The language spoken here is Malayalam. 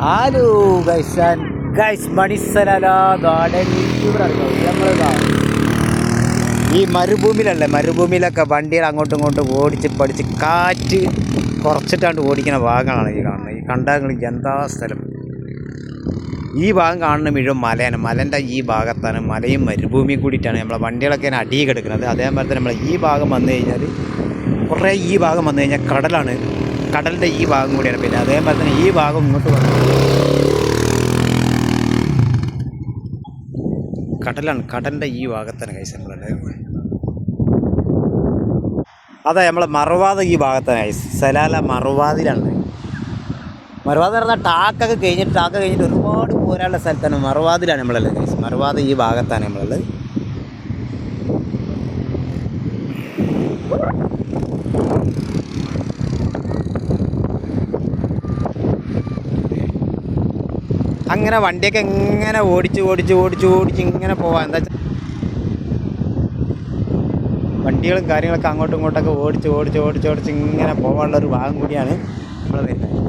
ഹലോ ഗൈസ് ആൻഡ് ഗൈസ് മണിസലാല ഗാർഡൻ നമ്മളിതാ ഈ മരുഭൂമിയിലൊക്കെ വണ്ടികൾ അങ്ങോട്ടും ഇങ്ങോട്ടും ഓടിച്ച് പഠിച്ച് കാറ്റ് കുറച്ചിട്ടാണ്ട് ഓടിക്കുന്ന ഭാഗങ്ങളാണ് ഈ കാണുന്നത്. ഈ കണ്ടാൽ എന്താ സ്ഥലം. ഈ ഭാഗം കാണുന്ന മുഴുവൻ മലയാണ്. മലൻ്റെ ഈ ഭാഗത്താണ് മലയും മരുഭൂമിയും കൂടിയിട്ടാണ് നമ്മളെ വണ്ടികളൊക്കെ അടിയിൽ കിടക്കുന്നത്. അതേപോലെ തന്നെ നമ്മൾ ഈ ഭാഗം വന്നു കഴിഞ്ഞാൽ കുറേ ഈ ഭാഗം വന്നു കഴിഞ്ഞാൽ കടലാണ്. കടലിൻ്റെ ഈ ഭാഗം കൂടിയാണ്. പിന്നെ അതേപോലെ തന്നെ ഈ ഭാഗം ഇങ്ങോട്ട് വന്നു കടലാണ്. കടലിൻ്റെ ഈ ഭാഗത്താണ് കൈസ് നമ്മളുടെ. അതെ നമ്മളെ മറുവാദ ഈ ഭാഗത്താണ് കൈസ്. സലാല മറുവാദിലാണ്. മറുവാദ് പറഞ്ഞാൽ ടാക്കൊക്കെ കഴിഞ്ഞിട്ട് ഒരുപാട് പോരാനുള്ള സ്ഥലത്താണ്. മറുവാദിലാണ് നമ്മളുള്ളത് കൈസ്. മറുവാദ ഈ ഭാഗത്താണ് നമ്മളുള്ളത്. അങ്ങനെ വണ്ടിയൊക്കെ ഇങ്ങനെ ഓടിച്ച് ഇങ്ങനെ പോവാം. എന്താ വെച്ചാൽ വണ്ടികളും കാര്യങ്ങളൊക്കെ അങ്ങോട്ടും ഇങ്ങോട്ടൊക്കെ ഓടിച്ച് ഇങ്ങനെ പോകാനുള്ളൊരു ഭാഗം കൂടിയാണ് നമ്മൾ വരുന്നത്.